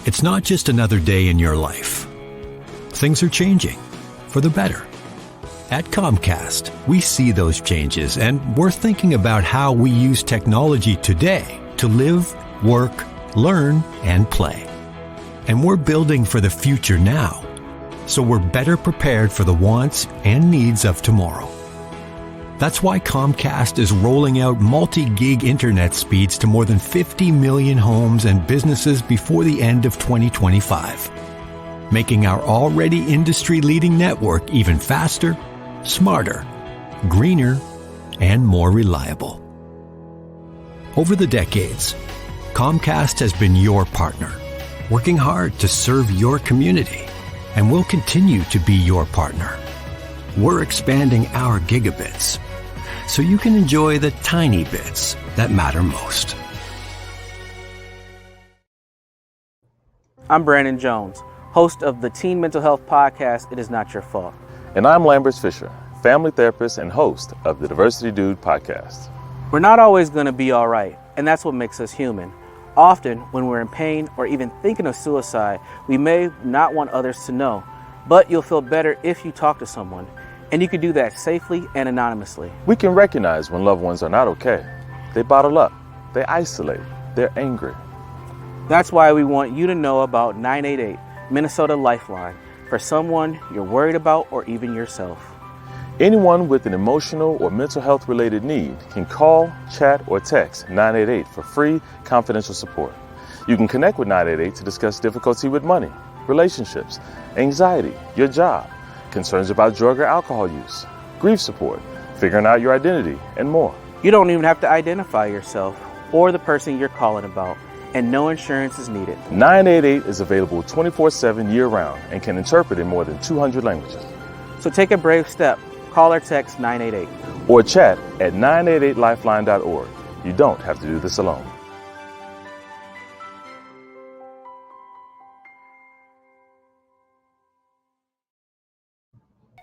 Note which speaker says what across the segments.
Speaker 1: It's not just another day in your life. Things are changing for the better. At Comcast, we see those changes, and we're thinking about how we use technology today to live, work, learn, and play. And we're building for the future now, so we're better prepared for the wants and needs of tomorrow. That's why Comcast is rolling out multi-gig internet speeds to more than 50 million homes and businesses before the end of 2025, making our already industry-leading network even faster, smarter, greener, and more reliable. Over the decades, Comcast has been your partner, working hard to serve your community, and will continue to be your partner. We're expanding our gigabits so you can enjoy the tiny bits that matter most.
Speaker 2: I'm Brandon Jones, host of the Teen Mental Health podcast, It Is Not Your Fault.
Speaker 3: And I'm Lambert Fisher, family therapist and host of the Diversity Dude podcast.
Speaker 2: We're not always going to be all right, and that's what makes us human. Often, when we're in pain or even thinking of suicide, we may not want others to know, but you'll feel better if you talk to someone. And you can do that safely and anonymously.
Speaker 3: We can recognize when loved ones are not okay. They bottle up, they isolate, they're angry.
Speaker 2: That's why we want you to know about 988, Minnesota Lifeline, for someone you're worried about or even yourself.
Speaker 3: Anyone with an emotional or mental health related need can call, chat, or text 988 for free, confidential support. You can connect with 988 to discuss difficulty with money, relationships, anxiety, your job, concerns about drug or alcohol use, grief support, figuring out your identity, and more.
Speaker 2: You don't even have to identify yourself or the person you're calling about, and no insurance is needed.
Speaker 3: 988 is available 24/7 year-round and can interpret in more than 200 languages.
Speaker 2: So take a brave step. Call or text 988.
Speaker 3: Or chat at 988lifeline.org. You don't have to do this alone.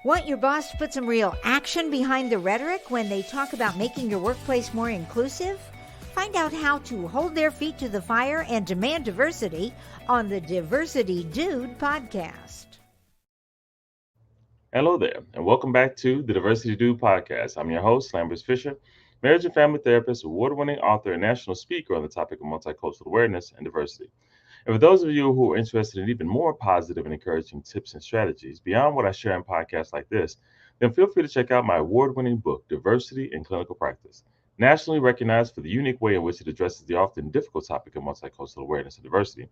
Speaker 4: Want your boss to put some real action behind the rhetoric when they talk about making your workplace more inclusive? Find out how to hold their feet to the fire and demand diversity on the Diversity Dude podcast.
Speaker 3: Hello there, and welcome back to the Diversity Dude podcast. I'm your host, Lambert Fisher, marriage and family therapist, award-winning author, and national speaker on the topic of multicultural awareness and diversity. And for those of you who are interested in even more positive and encouraging tips and strategies beyond what I share in podcasts like this, then feel free to check out my award-winning book, Diversity in Clinical Practice, nationally recognized for the unique way in which it addresses the often difficult topic of multicultural awareness and diversity.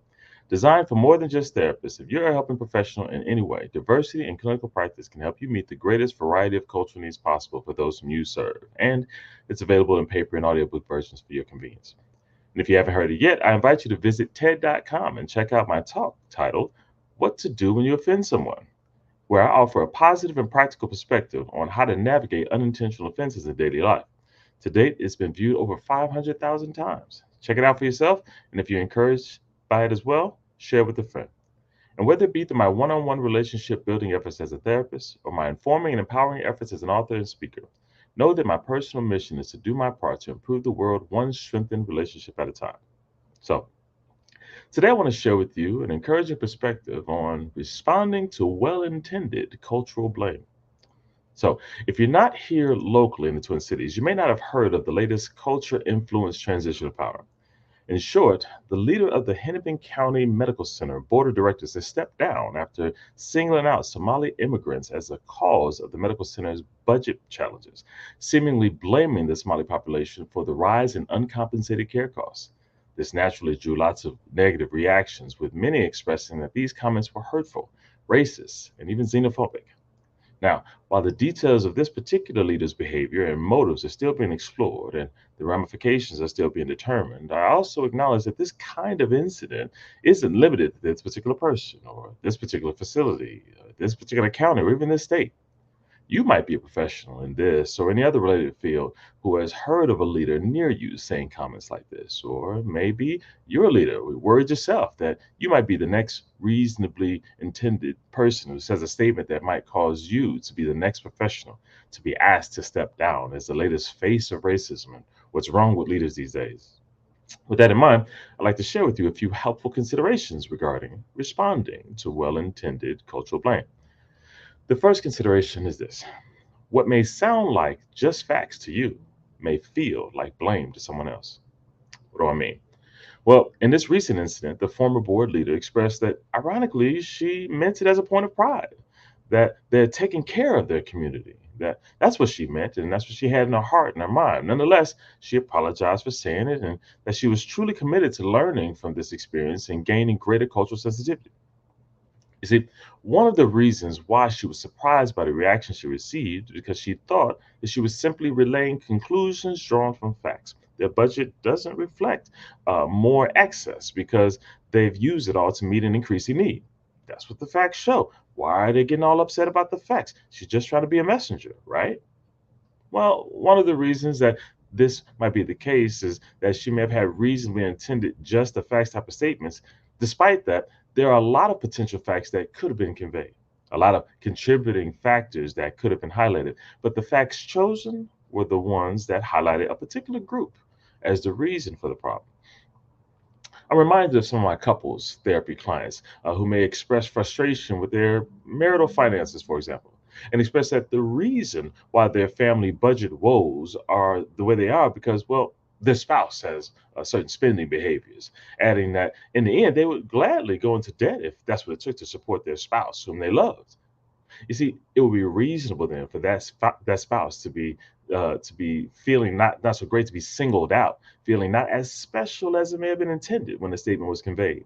Speaker 3: Designed for more than just therapists, if you're a helping professional in any way, Diversity in Clinical Practice can help you meet the greatest variety of cultural needs possible for those whom you serve. And it's available in paper and audiobook versions for your convenience. And if you haven't heard it yet, I invite you to visit TED.com and check out my talk titled, What to Do When You Offend Someone, where I offer a positive and practical perspective on how to navigate unintentional offenses in daily life. To date, it's been viewed over 500,000 times. Check it out for yourself, and if you're encouraged by it as well, share with a friend. And whether it be through my one-on-one relationship building efforts as a therapist or my informing and empowering efforts as an author and speaker, know that my personal mission is to do my part to improve the world one strengthened relationship at a time. So, today I want to share with you an encouraging perspective on responding to well-intended cultural blame. So, if you're not here locally in the Twin Cities, you may not have heard of the latest culture-influenced transition of power. In short, the leader of the Hennepin County Medical Center Board of Directors has stepped down after singling out Somali immigrants as a cause of the medical center's budget challenges, seemingly blaming the Somali population for the rise in uncompensated care costs. This naturally drew lots of negative reactions, with many expressing that these comments were hurtful, racist, and even xenophobic. Now, while the details of this particular leader's behavior and motives are still being explored and the ramifications are still being determined, I also acknowledge that this kind of incident isn't limited to this particular person or this particular facility, this particular county, or even this state. You might be a professional in this or any other related field who has heard of a leader near you saying comments like this, or maybe you're a leader who worried yourself that you might be the next reasonably intended person who says a statement that might cause you to be the next professional to be asked to step down as the latest face of racism and what's wrong with leaders these days. With that in mind, I'd like to share with you a few helpful considerations regarding responding to well intended cultural blame. The first consideration is this: what may sound like just facts to you may feel like blame to someone else. What do I mean? Well, in this recent incident, the former board leader expressed that, ironically, she meant it as a point of pride, that they're taking care of their community. That's what she meant, and that's what she had in her heart and her mind. Nonetheless, she apologized for saying it, and that she was truly committed to learning from this experience and gaining greater cultural sensitivity. You see, one of the reasons why she was surprised by the reaction she received is because she thought that she was simply relaying conclusions drawn from facts. Their budget doesn't reflect more excess because they've used it all to meet an increasing need. That's what the facts show. Why are they getting all upset about the facts? She's just trying to be a messenger, right? Well, one of the reasons that this might be the case is that she may have had reasonably intended just the facts type of statements. Despite that, there are a lot of potential facts that could have been conveyed, a lot of contributing factors that could have been highlighted. But the facts chosen were the ones that highlighted a particular group as the reason for the problem. I'm reminded of some of my couples therapy clients who may express frustration with their marital finances, for example, and express that the reason why their family budget woes are the way they are because, well, their spouse has certain spending behaviors, adding that in the end, they would gladly go into debt if that's what it took to support their spouse, whom they loved. You see, it would be reasonable then for that spouse to be feeling not so great, to be singled out, feeling not as special as it may have been intended when the statement was conveyed.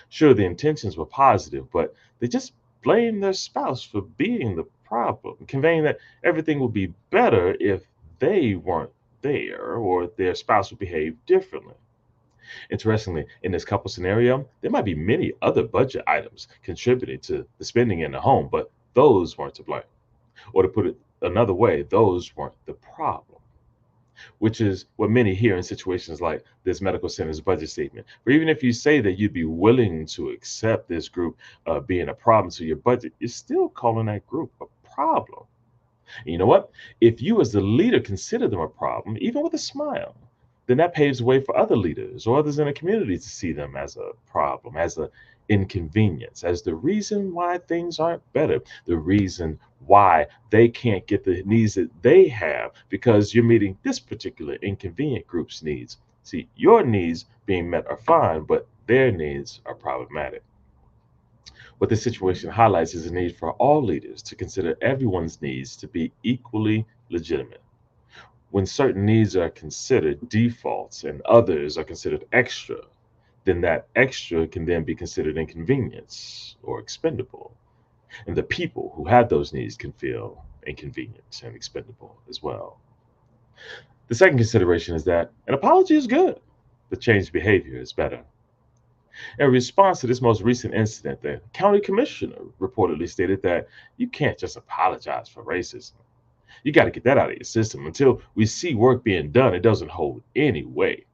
Speaker 3: Sure, the intentions were positive, but they just blamed their spouse for being the problem, conveying that everything would be better if they weren't there or their spouse would behave differently. Interestingly, in this couple scenario, there might be many other budget items contributing to the spending in the home, but those weren't to blame. Or to put it another way, those weren't the problem, which is what many hear in situations like this medical center's budget statement. For even if you say that you'd be willing to accept this group being a problem to your budget, you're still calling that group a problem. And you know what? If you, as the leader, consider them a problem, even with a smile, then that paves the way for other leaders or others in the community to see them as a problem, as an inconvenience, as the reason why things aren't better, the reason why they can't get the needs that they have because you're meeting this particular inconvenient group's needs. See, your needs being met are fine, but their needs are problematic. What this situation highlights is the need for all leaders to consider everyone's needs to be equally legitimate. When certain needs are considered defaults and others are considered extra, then that extra can then be considered inconvenience or expendable. And the people who have those needs can feel inconvenienced and expendable as well. The second consideration is that an apology is good, but changed behavior is better. In response to this most recent incident, the county commissioner reportedly stated that you can't just apologize for racism. You got to get that out of your system. Until we see work being done, it doesn't hold any weight.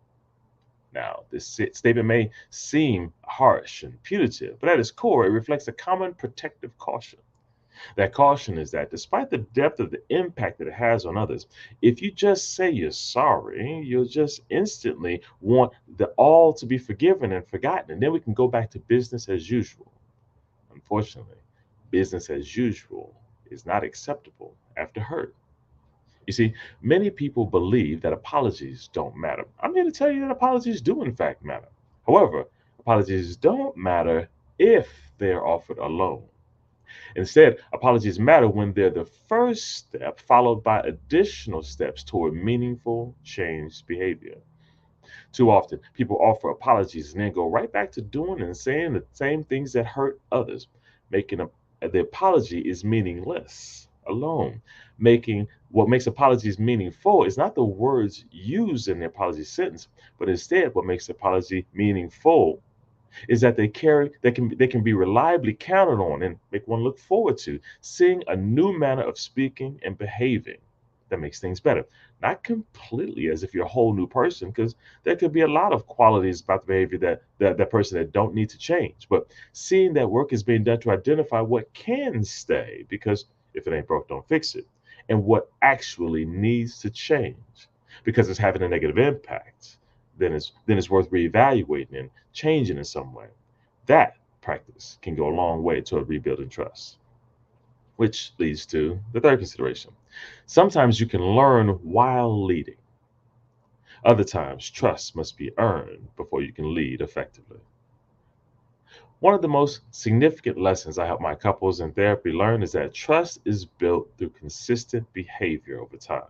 Speaker 3: Now, this statement may seem harsh and punitive, but at its core, it reflects a common protective caution. That caution is that despite the depth of the impact that it has on others, if you just say you're sorry, you'll just instantly want the all to be forgiven and forgotten, and then we can go back to business as usual. Unfortunately, business as usual is not acceptable after hurt. You see, many people believe that apologies don't matter. I'm here to tell you that apologies do, in fact, matter. However, apologies don't matter if they're offered alone. Instead, apologies matter when they're the first step, followed by additional steps toward meaningful changed behavior. Too often, people offer apologies and then go right back to doing and saying the same things that hurt others, making the apology is meaningless alone. Making what makes apologies meaningful is not the words used in the apology sentence, but instead what makes the apology meaningful is that they can be reliably counted on and make one look forward to seeing a new manner of speaking and behaving that makes things better. Not completely as if you're a whole new person, because there could be a lot of qualities about the behavior that person that don't need to change. But seeing that work is being done to identify what can stay, because if it ain't broke, don't fix it, and what actually needs to change because it's having a negative impact, then it's worth reevaluating and changing in some way. That practice can go a long way toward rebuilding trust. Which leads to the third consideration. Sometimes you can learn while leading. Other times, trust must be earned before you can lead effectively. One of the most significant lessons I help my couples in therapy learn is that trust is built through consistent behavior over time.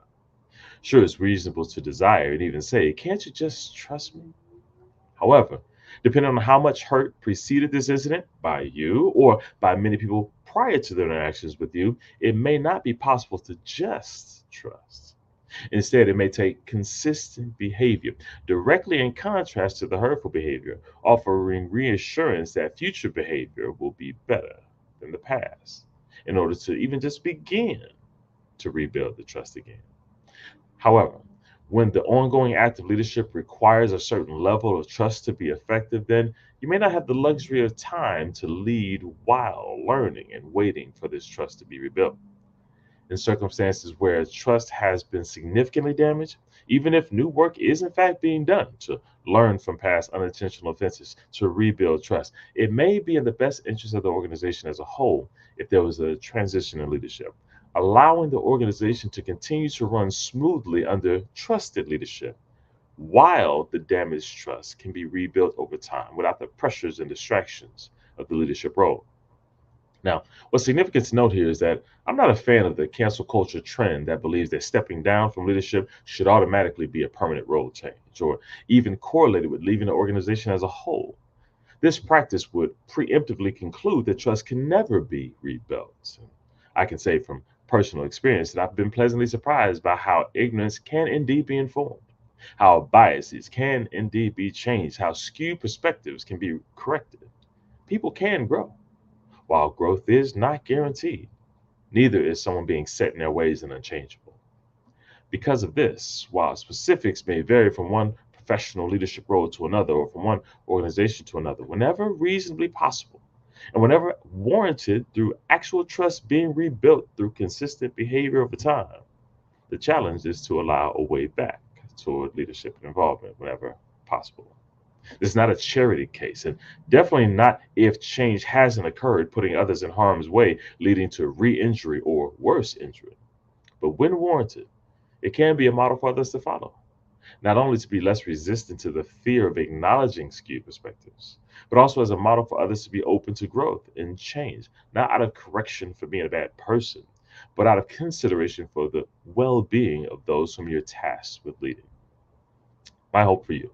Speaker 3: Sure, it's reasonable to desire and even say, "Can't you just trust me?" However, depending on how much hurt preceded this incident by you or by many people prior to their interactions with you, it may not be possible to just trust. Instead, it may take consistent behavior, directly in contrast to the hurtful behavior, offering reassurance that future behavior will be better than the past, in order to even just begin to rebuild the trust again. However, when the ongoing act of leadership requires a certain level of trust to be effective, then you may not have the luxury of time to lead while learning and waiting for this trust to be rebuilt. In circumstances where trust has been significantly damaged, even if new work is in fact being done to learn from past unintentional offenses to rebuild trust, it may be in the best interest of the organization as a whole if there was a transition in leadership, allowing the organization to continue to run smoothly under trusted leadership, while the damaged trust can be rebuilt over time without the pressures and distractions of the leadership role. Now, what's significant to note here is that I'm not a fan of the cancel culture trend that believes that stepping down from leadership should automatically be a permanent role change or even correlated with leaving the organization as a whole. This practice would preemptively conclude that trust can never be rebuilt. I can say from personal experience that I've been pleasantly surprised by how ignorance can indeed be informed, how biases can indeed be changed, how skewed perspectives can be corrected. People can grow. While growth is not guaranteed, neither is someone being set in their ways and unchangeable. Because of this, while specifics may vary from one professional leadership role to another or from one organization to another, whenever reasonably possible, and whenever warranted through actual trust being rebuilt through consistent behavior over time, the challenge is to allow a way back toward leadership and involvement whenever possible. This is not a charity case, and definitely not if change hasn't occurred, putting others in harm's way, leading to re-injury or worse injury. But when warranted, it can be a model for others to follow, not only to be less resistant to the fear of acknowledging skewed perspectives, but also as a model for others to be open to growth and change, not out of correction for being a bad person, but out of consideration for the well-being of those whom you're tasked with leading. My hope for you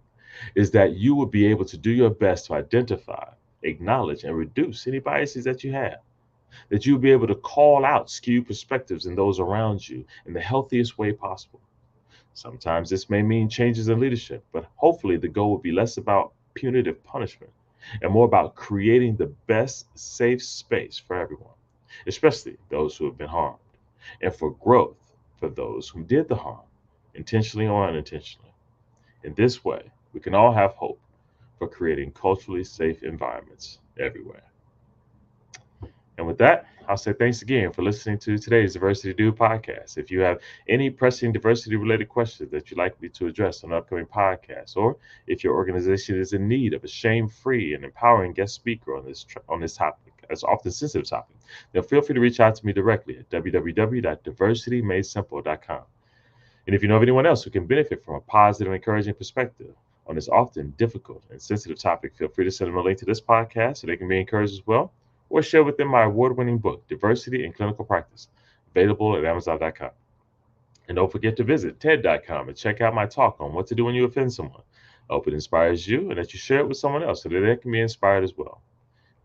Speaker 3: is that you will be able to do your best to identify, acknowledge, and reduce any biases that you have, that you'll be able to call out skewed perspectives in those around you in the healthiest way possible. Sometimes this may mean changes in leadership, but hopefully the goal will be less about punitive punishment and more about creating the best safe space for everyone, especially those who have been harmed, and for growth for those who did the harm, intentionally or unintentionally. In this way, we can all have hope for creating culturally safe environments everywhere. And with that, I'll say thanks again for listening to today's Diversity Do podcast. If you have any pressing diversity-related questions that you'd like me to address on an upcoming podcast, or if your organization is in need of a shame-free and empowering guest speaker on this topic, as often sensitive topic, then feel free to reach out to me directly at www.diversitymadesimple.com. And if you know of anyone else who can benefit from a positive and encouraging perspective on this often difficult and sensitive topic, feel free to send them a link to this podcast so they can be encouraged as well, or share with them my award-winning book, Diversity in Clinical Practice, available at Amazon.com. And don't forget to visit TED.com and check out my talk on what to do when you offend someone. I hope it inspires you and that you share it with someone else so that they can be inspired as well.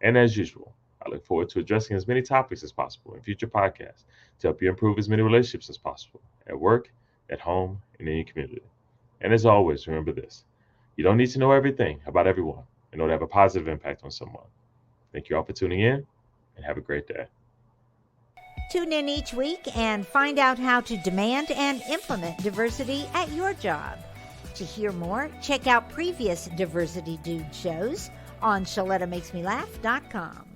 Speaker 3: And as usual, I look forward to addressing as many topics as possible in future podcasts to help you improve as many relationships as possible at work, at home, and in your community. And as always, remember this: you don't need to know everything about everyone in order to have a positive impact on someone. Thank you all for tuning in, and have a great day.
Speaker 4: Tune in each week and find out how to demand and implement diversity at your job. To hear more, check out previous Diversity Dude shows on ShalettaMakesMeLaugh.com.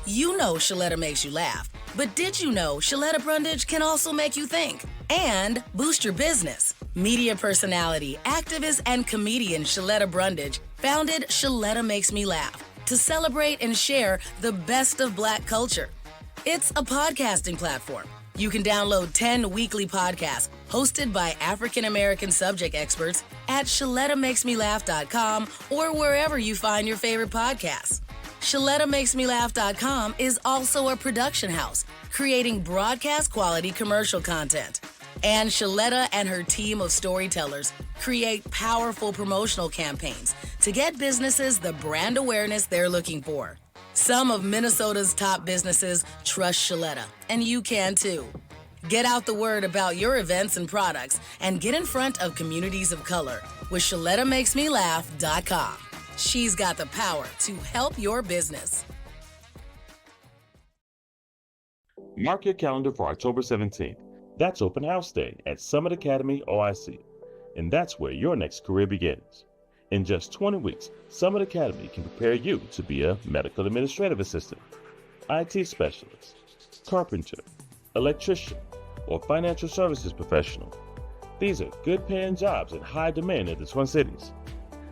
Speaker 5: You know Shaletta makes you laugh, but did you know Shaletta Brundage can also make you think and boost your business? Media personality, activist, and comedian Shaletta Brundage founded Shaletta Makes Me Laugh to celebrate and share the best of Black culture. It's a podcasting platform. You can download 10 weekly podcasts hosted by African American subject experts at ShalettaMakesMeLaugh.com or wherever you find your favorite podcasts. ShalettaMakesMeLaugh.com is also a production house creating broadcast quality commercial content. And Shaletta and her team of storytellers create powerful promotional campaigns to get businesses the brand awareness they're looking for. Some of Minnesota's top businesses trust Shaletta, and you can too. Get out the word about your events and products and get in front of communities of color with ShalettaMakesMeLaugh.com. She's got the power to help your business.
Speaker 3: Mark your calendar for October 17th. That's Open House Day at Summit Academy OIC, and that's where your next career begins. In just 20 weeks, Summit Academy can prepare you to be a medical administrative assistant, IT specialist, carpenter, electrician, or financial services professional. These are good-paying jobs in high demand in the Twin Cities.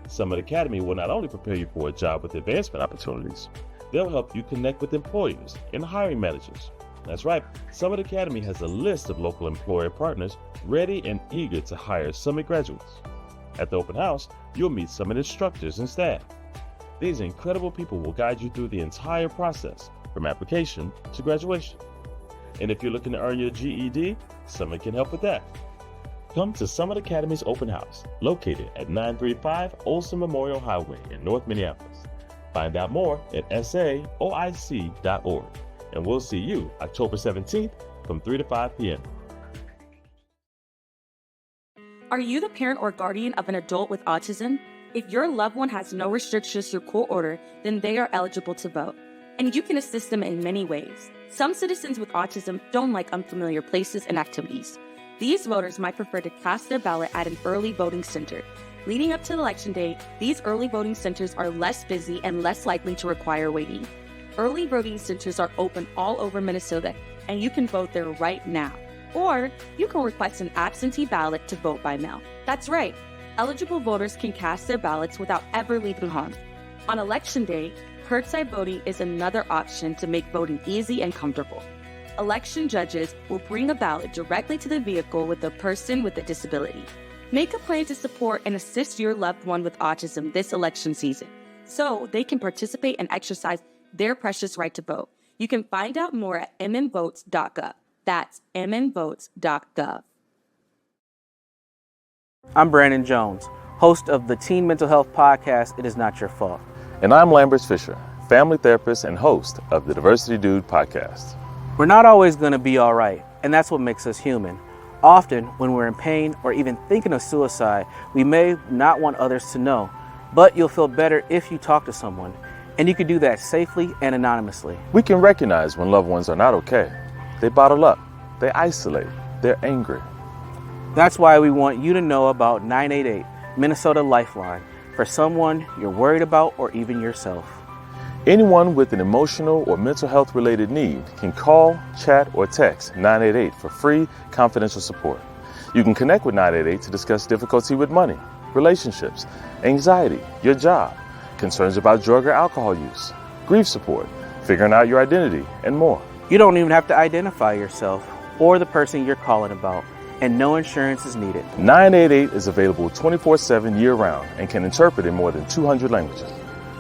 Speaker 3: Summit Academy will not only prepare you for a job with advancement opportunities, they'll help you connect with employers and hiring managers. That's right, Summit Academy has a list of local employer partners ready and eager to hire Summit graduates. At the open house, you'll meet Summit instructors and staff. These incredible people will guide you through the entire process, from application to graduation. And if you're looking to earn your GED, Summit can help with that. Come to Summit Academy's open house, located at 935 Olson Memorial Highway in North Minneapolis. Find out more at saoic.org. And we'll see you October 17th from 3 to 5 p.m.
Speaker 6: Are you the parent or guardian of an adult with autism? If your loved one has no restrictions through court order, then they are eligible to vote. And you can assist them in many ways. Some citizens with autism don't like unfamiliar places and activities. These voters might prefer to cast their ballot at an early voting center. Leading up to Election Day, these early voting centers are less busy and less likely to require waiting. Early voting centers are open all over Minnesota, and you can vote there right now. Or you can request an absentee ballot to vote by mail. That's right. Eligible voters can cast their ballots without ever leaving home. On Election Day, curbside voting is another option to make voting easy and comfortable. Election judges will bring a ballot directly to the vehicle with the person with a disability. Make a plan to support and assist your loved one with autism this election season, so they can participate and exercise their precious right to vote. You can find out more at mmvotes.gov. That's mmvotes.gov.
Speaker 2: I'm Brandon Jones, host of the Teen Mental Health podcast, It Is Not Your Fault.
Speaker 3: And I'm Lambert Fisher, family therapist and host of the Diversity Dude podcast.
Speaker 2: We're not always going to be all right, and that's what makes us human. Often, when we're in pain or even thinking of suicide, we may not want others to know, but you'll feel better if you talk to someone. And you can do that safely and anonymously.
Speaker 3: We can recognize when loved ones are not okay. They bottle up, they isolate, they're angry.
Speaker 2: That's why we want you to know about 988, Minnesota Lifeline, for someone you're worried about or even yourself.
Speaker 3: Anyone with an emotional or mental health related need can call, chat, or text 988 for free, confidential support. You can connect with 988 to discuss difficulty with money, relationships, anxiety, your job, concerns about drug or alcohol use, grief support, figuring out your identity, and more.
Speaker 2: You don't even have to identify yourself or the person you're calling about, and no insurance is needed.
Speaker 3: 988 is available 24/7 year-round and can interpret in more than 200 languages.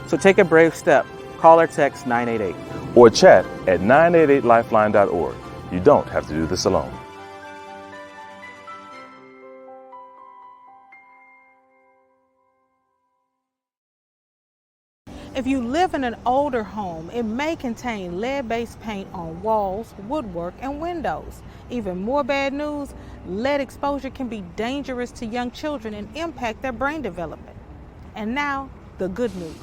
Speaker 2: So take a brave step. Call or text 988.
Speaker 3: Or chat at 988lifeline.org. You don't have to do this alone.
Speaker 7: If you live in an older home, it may contain lead-based paint on walls, woodwork, and windows. Even more bad news, lead exposure can be dangerous to young children and impact their brain development. And now, the good news.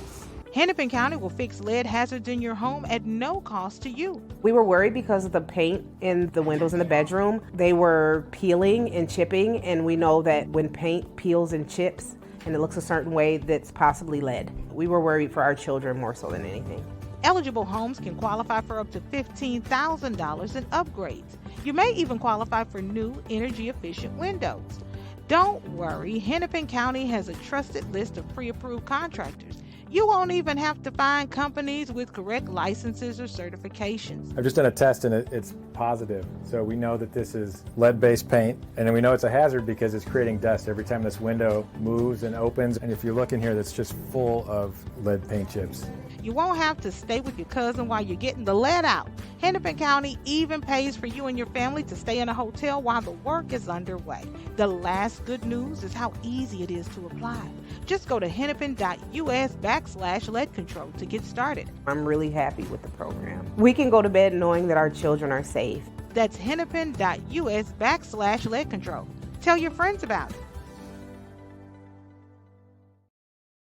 Speaker 7: Hennepin County will fix lead hazards in your home at no cost to you.
Speaker 8: We were worried because of the paint in the windows in the bedroom. They were peeling and chipping, and we know that when paint peels and chips and it looks a certain way, that's possibly lead. We were worried for our children more so than anything.
Speaker 7: Eligible homes can qualify for up to $15,000 in upgrades. You may even qualify for new energy-efficient windows. Don't worry, Hennepin County has a trusted list of pre-approved contractors. You won't even have to find companies with correct licenses or certifications.
Speaker 9: I've just done a test and it's positive. So we know that this is lead-based paint, and then we know it's a hazard because it's creating dust every time this window moves and opens. And if you look in here, that's just full of lead paint chips.
Speaker 7: You won't have to stay with your cousin while you're getting the lead out. Hennepin County even pays for you and your family to stay in a hotel while the work is underway. The last good news is how easy it is to apply. Just go to hennepin.us/lead control to get started.
Speaker 8: I'm really happy with the program. We can go to bed knowing that our children are safe.
Speaker 7: That's hennepin.us/lead control. Tell your friends about it.